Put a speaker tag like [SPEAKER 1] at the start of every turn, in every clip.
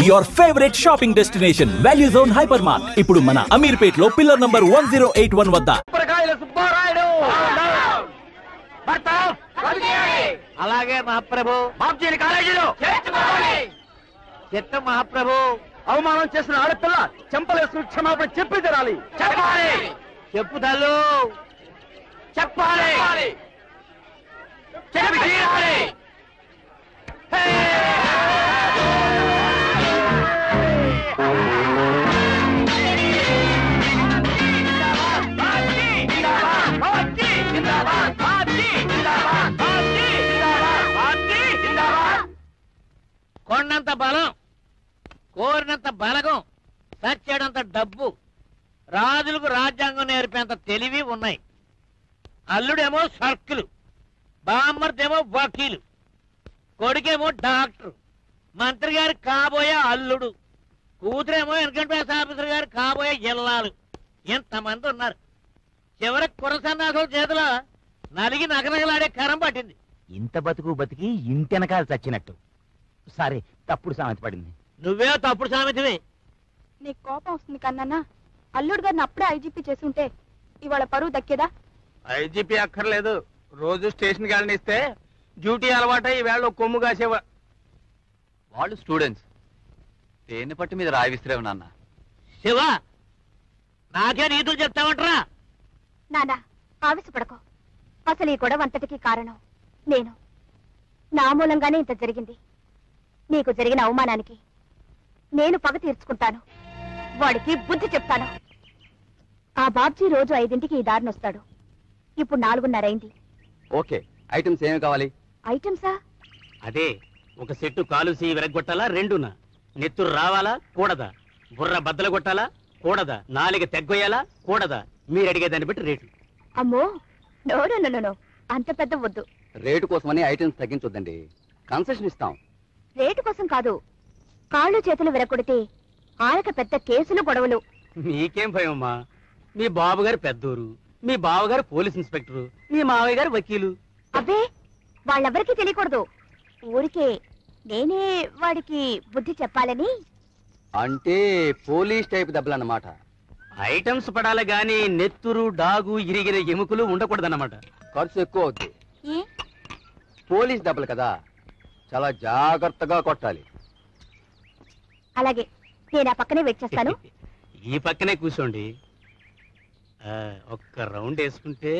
[SPEAKER 1] your favorite shopping destination, Value Zone Hypermart. ఇప్పుడు మన అమీర్పేట్ లో పిల్లర్ నంబర్ 1081 వద్ద.
[SPEAKER 2] అలాగే మహాప్రభు బాబ్జీని కాలేజీలో చిత్త మహాప్రభు అవమానం చేసిన ఆడపిల్ల చెంపలేసుకుని క్షమాపణ చెప్పి తీరాలి. చెప్పాలి చెప్పుదల్లు చెప్పాలి చెప్పి తీరాలి. కొండంత బలం, కోరినంత బలగం, సచ్చేడంత డబ్బు, రాజులకు రాజ్యాంగం నేర్పేంత తెలివి ఉన్నాయి. అల్లుడేమో సర్కిల్, బామ్మర్దేమో వకీలు, కొడుకేమో డాక్టర్, మంత్రి గారు కాబోయే అల్లుడు, కూతురేమో ఇన్కమ్ ఆఫీసర్ గారు కాబోయే ఇల్లాలు. ఎంతమంది ఉన్నారు. చివరికి కురసన్నాసుల చేతిలో నలిగి నగనగలాడే కరం పట్టింది.
[SPEAKER 3] ఇంత బతుకు బతికి ఇంటెనకాల చచ్చినట్టు. సరే, తప్పుడు సామెత పడింది.
[SPEAKER 2] నువ్వే తప్పుడు సామెతవి.
[SPEAKER 4] నీకు కోపం వస్తుంది కన్నా, అల్లుడు గారిని అప్పుడే ఐజీపీ చేసి ఉంటే ఇవాళ పరువు దక్కేదా?
[SPEAKER 2] ఐజీపీ అక్కర్లేదు. రోజు స్టేషన్ గారిని ఇస్తే డ్యూటీ అలవాటై ఈవేళ కొమ్ము కాసేవా.
[SPEAKER 5] వాళ్ళు స్టూడెంట్స్, తేనె పట్టు మీద రాయివిస్తలేవు నాన్న.
[SPEAKER 2] శివ, నాకే నీతులు చెప్తామంటరా?
[SPEAKER 4] నానా, ఆవేశపడకో. అసలు ఈ గొడవ అంతటికి కారణం నేను. నా మూలంగానే ఇంత జరిగింది. నీకు జరిగిన అవమానానికి నేను పగ తీర్చుకుంటాను. వాడికి బుద్ధి చెప్తాను. ఆ బాబ్జీ రోజు 5ంటికి ఈ దారిని వస్తాడు. ఇప్పుడు 4:30 అయింది.
[SPEAKER 5] ఓకే, ఐటమ్స్ ఏమి కావాలి?
[SPEAKER 4] ఐటమ్సా?
[SPEAKER 6] అదే, ఒక సెట్టు కాలుసి విరగొట్టాలా, రెండునా? నెత్తురు రావాలా, కూడదా? బుర్ర బద్దలు కొట్టాలా, కూడదా? నాలుగ తెగ్గొయ్యాలా, కూడదా? మీరు అడిగేదాన్ని బట్టి రేటు.
[SPEAKER 4] అమ్మో, నో, అంత పెద్ద వద్దు.
[SPEAKER 5] రేటు కోసమని ఐటమ్స్ తగ్గించొద్దండి, కన్సెషన్ ఇస్తాం.
[SPEAKER 4] రేటు కోసం కాదు, కాళ్ళు చేతులు విరగొడితే ఆయక పెద్ద కేసులు గొడవలు.
[SPEAKER 6] మీకేం భయమ్మా? మీ బాబుగారు పెద్దూరు, మీ బావగారు పోలీస్ ఇన్స్పెక్టరు, మీ మావయ్య గారు వకీలు.
[SPEAKER 4] అబ్బే, వాళ్ళెవరికీ తెలియకూడదు. ఊరికే నేనే వాడికి బుద్ధి చెప్పాలని.
[SPEAKER 5] అంటే పోలీస్ టైప్ దెబ్బలన్నమాట.
[SPEAKER 6] ఐటమ్స్ పడాలి గాని నెత్తురు, డాగు, ఇరిగిన ఎముకలు ఉండకూడదన్నమాట.
[SPEAKER 5] ఖర్చు ఎక్కువ అవుద్ది. పోలీస్ దెబ్బలు కదా, చాలా జాగ్రత్తగా కొట్టాలి.
[SPEAKER 4] అలాగే, నేను ఆ పక్కనే వెయిట్ చేస్తాను.
[SPEAKER 6] ఈ పక్కనే కూర్చోండి. ఒక్క రౌండ్ వేసుకుంటే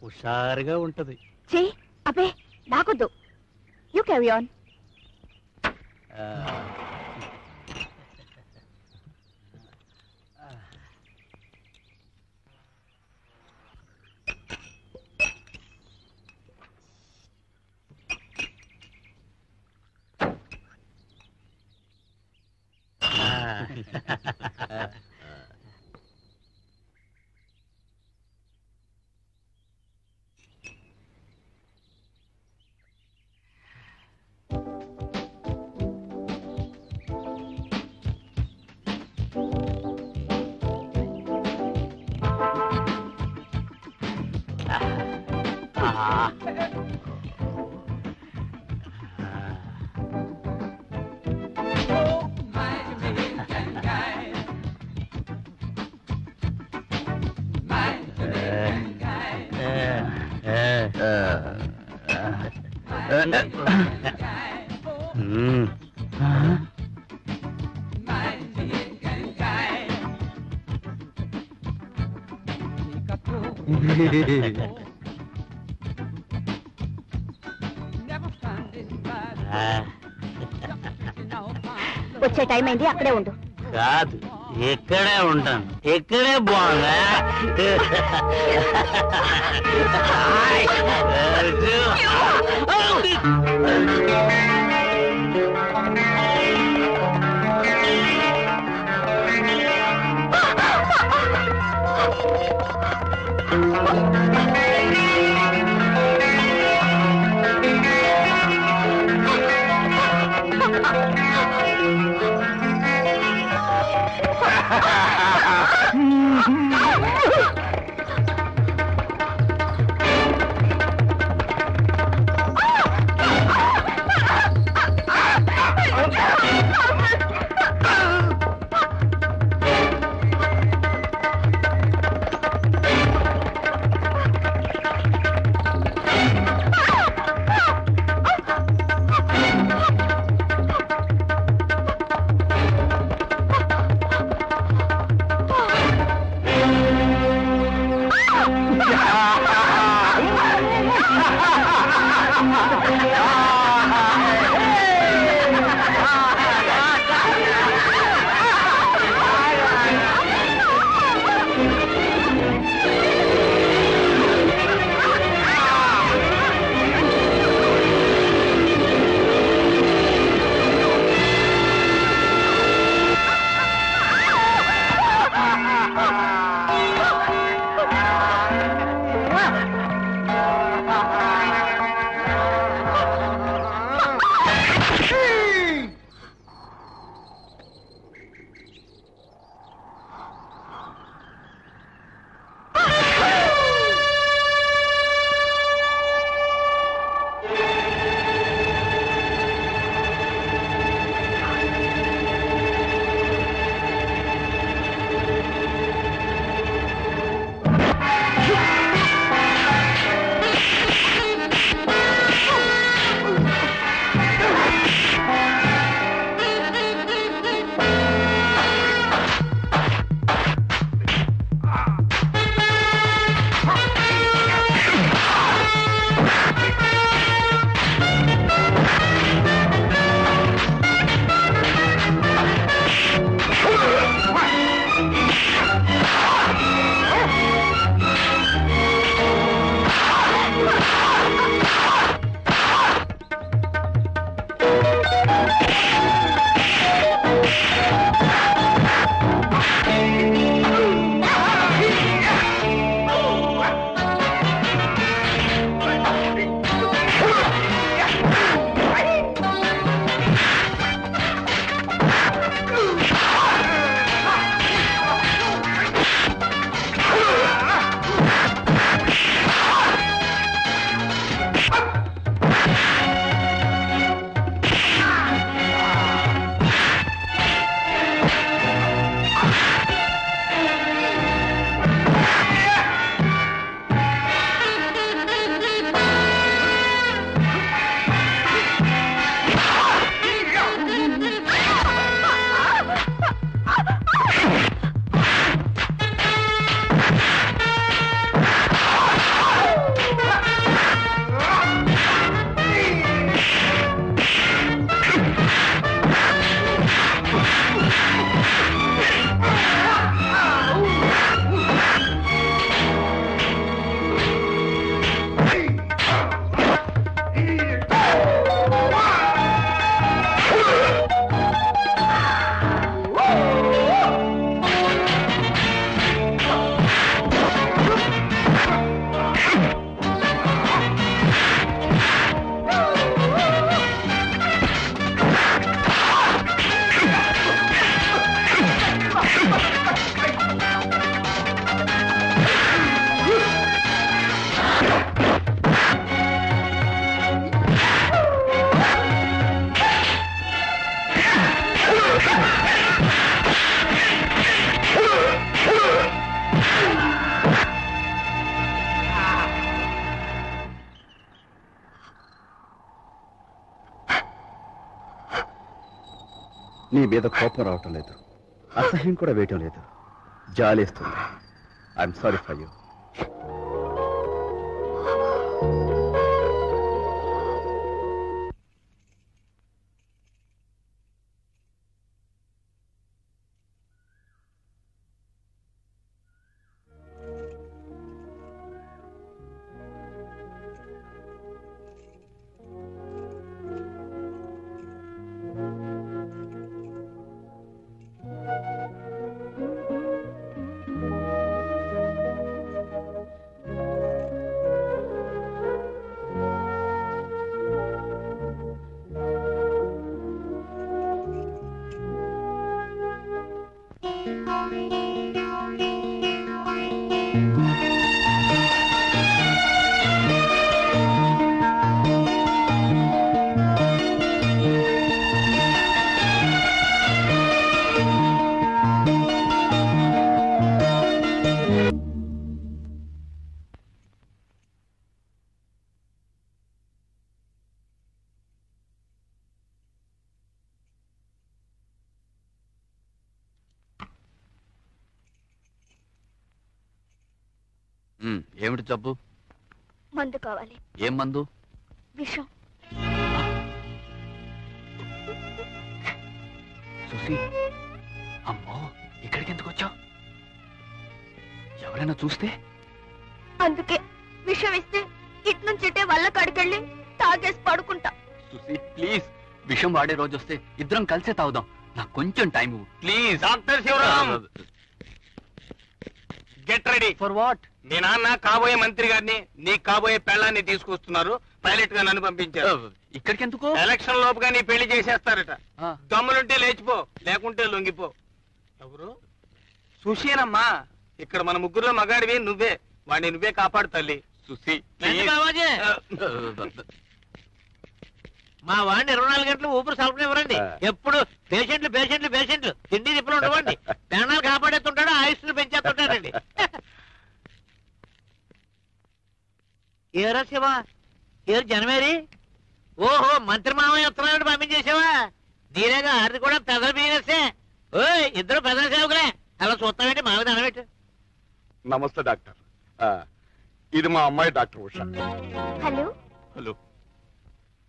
[SPEAKER 6] హుషారుగా ఉంటది.
[SPEAKER 4] అబ్బే, నాకొద్దు. You carry on. వచ్చే టైం అయింది, అక్కడే ఉండు.
[SPEAKER 6] కాదు, ఇక్కడే ఉంటాను. ఇక్కడే బాగుందా?
[SPEAKER 5] నీ మీద కోపం రావటం లేదు, అసహ్యం కూడా వేయటం లేదు, జాలేస్తుంది. I'm sorry for you. ఏమిటి జబ్బు?
[SPEAKER 4] మందు కావాలి.
[SPEAKER 5] ఏం మందు?
[SPEAKER 4] విషం.
[SPEAKER 5] సుశీ, అమ్మో, ఇక్కడికి ఎందుకు వచ్చావు? ఎవరైనా చూస్తే?
[SPEAKER 4] అందుకే విషం ఇస్తే ఇటు నుంచి ఇటే వల్ల కడికెళ్ళి తాగేసి పడుకుంటా.
[SPEAKER 5] సుశీ ప్లీజ్, విషం వాడే రోజు వస్తే ఇద్దరం కలిసే తాగుదాం. నాకు కొంచెం time please.
[SPEAKER 2] Doctor Shivaram, get ready.
[SPEAKER 5] For what?
[SPEAKER 2] మీ నాన్న కాబోయే మంత్రి గారిని, నీ కాబోయే పెళ్ళాన్ని తీసుకొస్తున్నారు. పైలట్ గా నన్ను పంపించారు.
[SPEAKER 5] ఇక్కడికి ఎందుకు?
[SPEAKER 2] ఎలక్షన్ లోపుగా నీ పెళ్లి చేసేస్తారట.
[SPEAKER 5] ఆ.
[SPEAKER 2] దమ్ములుంటే లేచిపో, లేకుంటే లొంగిపో. ఎవరు? సుశీనమ్మా. ఇక్కడ మన ముగ్గురులో మగాడివి నువ్వే. వాడిని నువ్వే కాపాడు తల్లి. సుశీ
[SPEAKER 6] మా వాడిని 24 గంటలు ఊపిరి సలపనివ్వరండి. ఎప్పుడు పేషెంట్లు తిండి తిప్పులు ఉండవండి. ప్రాణాలు కాపాడేస్తుంటాడు, ఆయుష్ను పెంచేస్తుంటాడండి. ఏరా శివ, ఏరు జనమేరి? ఓహో, మంత్రి మామయ్య ఉత్తరాలు పంపించేసావా? నీరేగా అది కూడా పెదల బిజినెస్సే. ఓయ్, ఇద్దరు పెదల సేవకులే. అలా చూస్తావేంటి? మాకు దండబెట్టు.
[SPEAKER 7] నమస్తే డాక్టర్. ఇది మా అమ్మాయి డాక్టర్ ఉషా.
[SPEAKER 4] హలో.
[SPEAKER 7] హలో.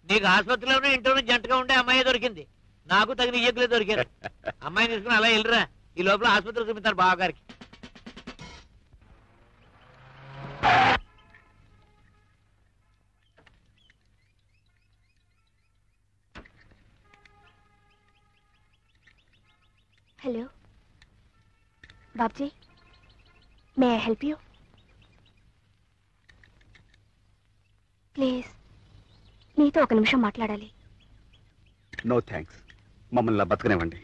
[SPEAKER 6] నీకు ఆసుపత్రిలోనే ఇంట్లోనే జంటగా ఉండే అమ్మాయి దొరికింది. నాకు తగిన ఇయ్యకులే దొరికారు. అమ్మాయిని తీసుకుని అలా వెళ్ళరా. ఈ లోపల ఆసుపత్రికి చూపిస్తారు బావగారికి.
[SPEAKER 4] Hello Babji, may I help you? Please, నీతో ఒక నిమిషం మాట్లాడాలి.
[SPEAKER 5] నో థ్యాంక్స్, మమ్మల్ని బతకనివ్వండి.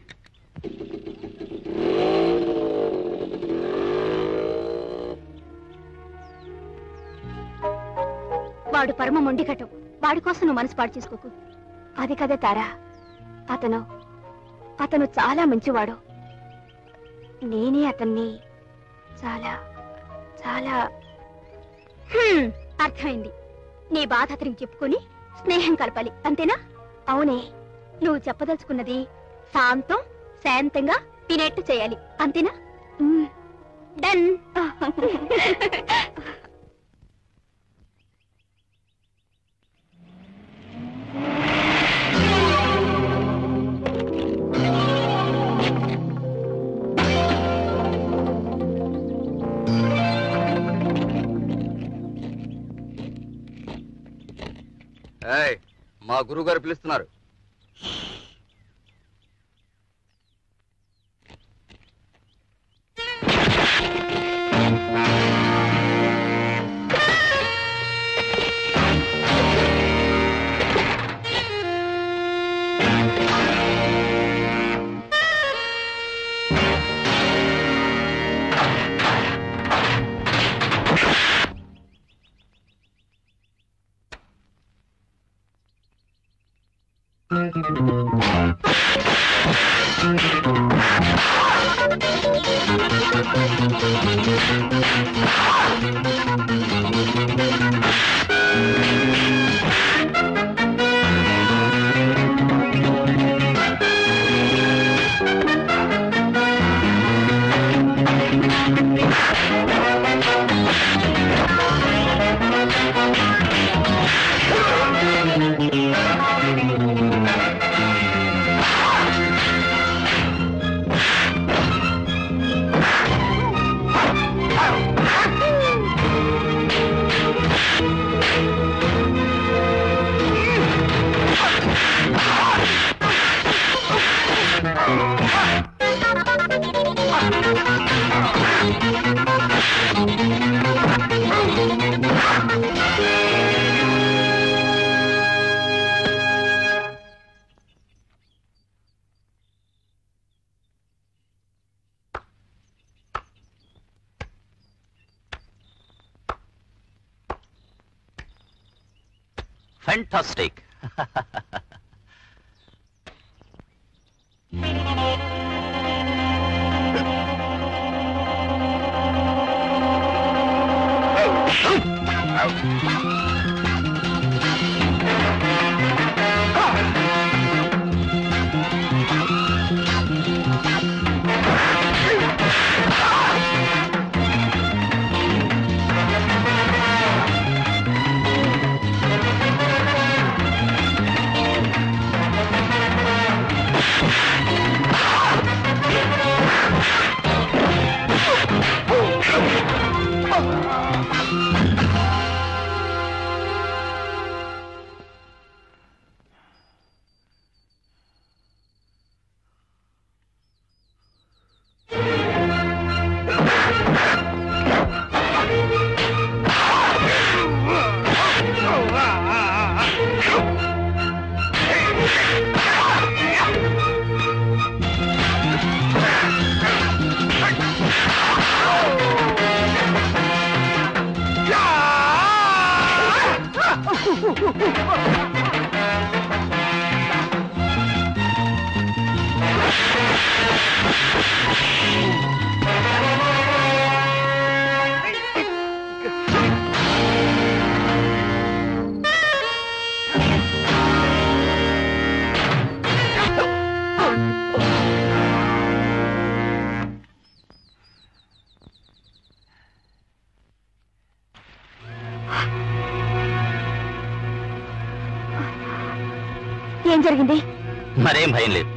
[SPEAKER 4] వాడు పరమ మొండికటం. వాడి కోసం నువ్వు మనసు పాడు చేసుకోకు. అది కదే తారా, అతను చాలా మంచివాడు. నేనే అతన్ని చాలా చాలా అర్థమైంది. నీ బాధ అతనికి చెప్పుకొని స్నేహం కలపాలి, అంతేనా? అవునే, నువ్వు చెప్పదలుచుకున్నది శాంతంగా తినేట్టు చేయాలి, అంతేనా? డన్.
[SPEAKER 5] మా గురువు గారు పిలుస్తున్నారు.
[SPEAKER 8] ఫ్యాంటాస్టిక్.
[SPEAKER 4] ఏం జరిగింది?
[SPEAKER 8] మరేం భయం లేదు,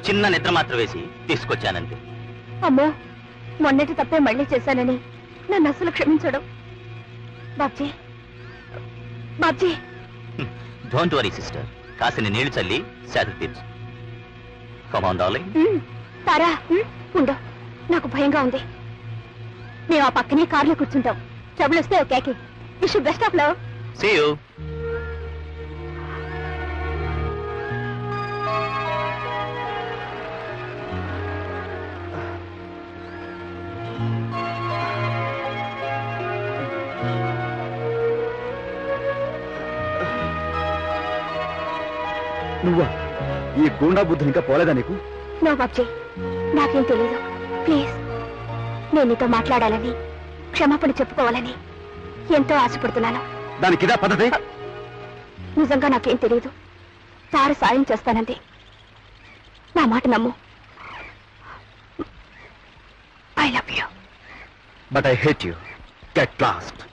[SPEAKER 8] చిన్న నిద్ర మాత్రం వేసి తీసుకొచ్చానంతే.
[SPEAKER 4] అమ్మో, మొన్నటి తప్పే మళ్ళీ చేశానని నన్ను అసలు క్షమించడం. Babji, Babji.
[SPEAKER 8] Don't worry sister, కాసిన నీళ్లు చల్లి శాఖ తీర్చు. Come on darling.
[SPEAKER 4] తారా, ఉండు, నాకు భయంగా ఉంది. మేము ఆ పక్కనే కార్లో కూర్చుంటాం. ట్రబుల్ వస్తే okay. Wish best of love.
[SPEAKER 8] See you.
[SPEAKER 5] నువ్వా? ఈ గూండా బుద్ధులు ఇంకా పోలేదా నీకు?
[SPEAKER 4] నో బాబ్జీ, నాకేం తెలీదు. ప్లీజ్, నేను నీతో మాట్లాడాలని, క్షమాపణ చెప్పుకోవాలని ఎంతో ఆశపడుతున్నాను.
[SPEAKER 5] దానికి ఇదా పద్ధతి?
[SPEAKER 4] నిజంగా నాకేం తెలీదు. తార సాయం చేస్తానంది. నా మాట నమ్ము. I love you.
[SPEAKER 5] But I hate you. Get lost.